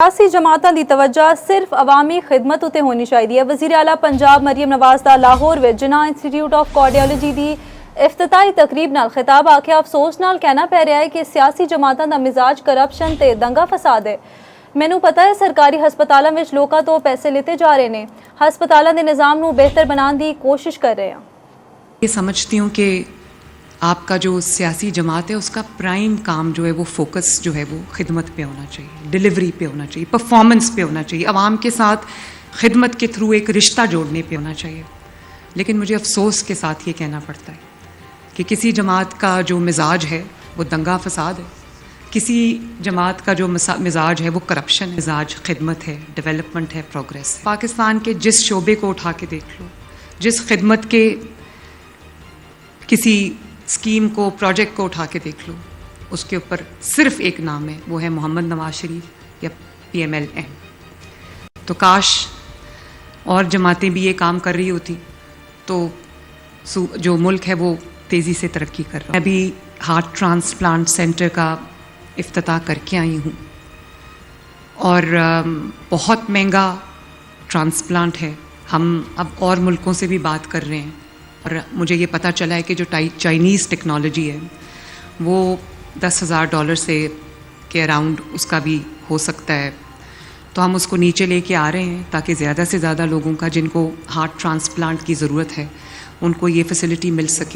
سیاسی جماعتوں کی توجہ صرف عوامی خدمت اتنے ہونی چاہیے۔ وزیر اعلیٰ پنجاب مریم نواز کا لاہور میں جناح انسٹیٹیوٹ آف کارڈیالوجی کی افتتاحی تقریب نال خطاب آخیا افسوس نال کہنا پی رہا ہے کہ سیاسی جماعتوں کا مزاج کرپشن تے دنگا فساد ہے۔ مینوں پتہ ہے سرکاری ہسپتالوں میں لوکاں تو پیسے لیتے جا رہے ہیں، ہسپتالوں کے نظام نو بہتر بنانے کی کوشش کر رہے ہیں۔ یہ سمجھتی ہوں کہ آپ کا جو سیاسی جماعت ہے اس کا پرائم کام جو ہے وہ فوکس جو ہے وہ خدمت پہ ہونا چاہیے، ڈیلیوری پہ ہونا چاہیے، پرفارمنس پہ ہونا چاہیے، عوام کے ساتھ خدمت کے تھرو ایک رشتہ جوڑنے پہ ہونا چاہیے۔ لیکن مجھے افسوس کے ساتھ یہ کہنا پڑتا ہے کہ کسی جماعت کا جو مزاج ہے وہ دنگا فساد ہے، کسی جماعت کا جو مزاج ہے وہ کرپشن ہے، مزاج خدمت ہے، ڈیولپمنٹ ہے، پروگریس۔ پاکستان کے جس شعبے کو اٹھا کے دیکھ لو، جس خدمت کے کسی اسکیم کو، پروجیکٹ کو اٹھا کے دیکھ لو، اس کے اوپر صرف ایک نام ہے، وہ ہے محمد نواز شریف یا PMLN۔ تو کاش اور جماعتیں بھی یہ کام کر رہی ہوتی تو جو ملک ہے وہ تیزی سے ترقی کر رہا ہے۔ میں بھی ہارٹ ٹرانسپلانٹ سینٹر کا افتتاح کر کے آئی ہوں اور بہت مہنگا ٹرانسپلانٹ ہے۔ ہم اب اور ملکوں سے بھی بات کر رہے ہیں اور مجھے یہ پتہ چلا ہے کہ جو چائنیز ٹیکنالوجی ہے وہ $10,000 سے کے اراؤنڈ اس کا بھی ہو سکتا ہے۔ تو ہم اس کو نیچے لے کے آ رہے ہیں تاکہ زیادہ سے زیادہ لوگوں کا جن کو ہارٹ ٹرانسپلانٹ کی ضرورت ہے ان کو یہ فیسلٹی مل سکے۔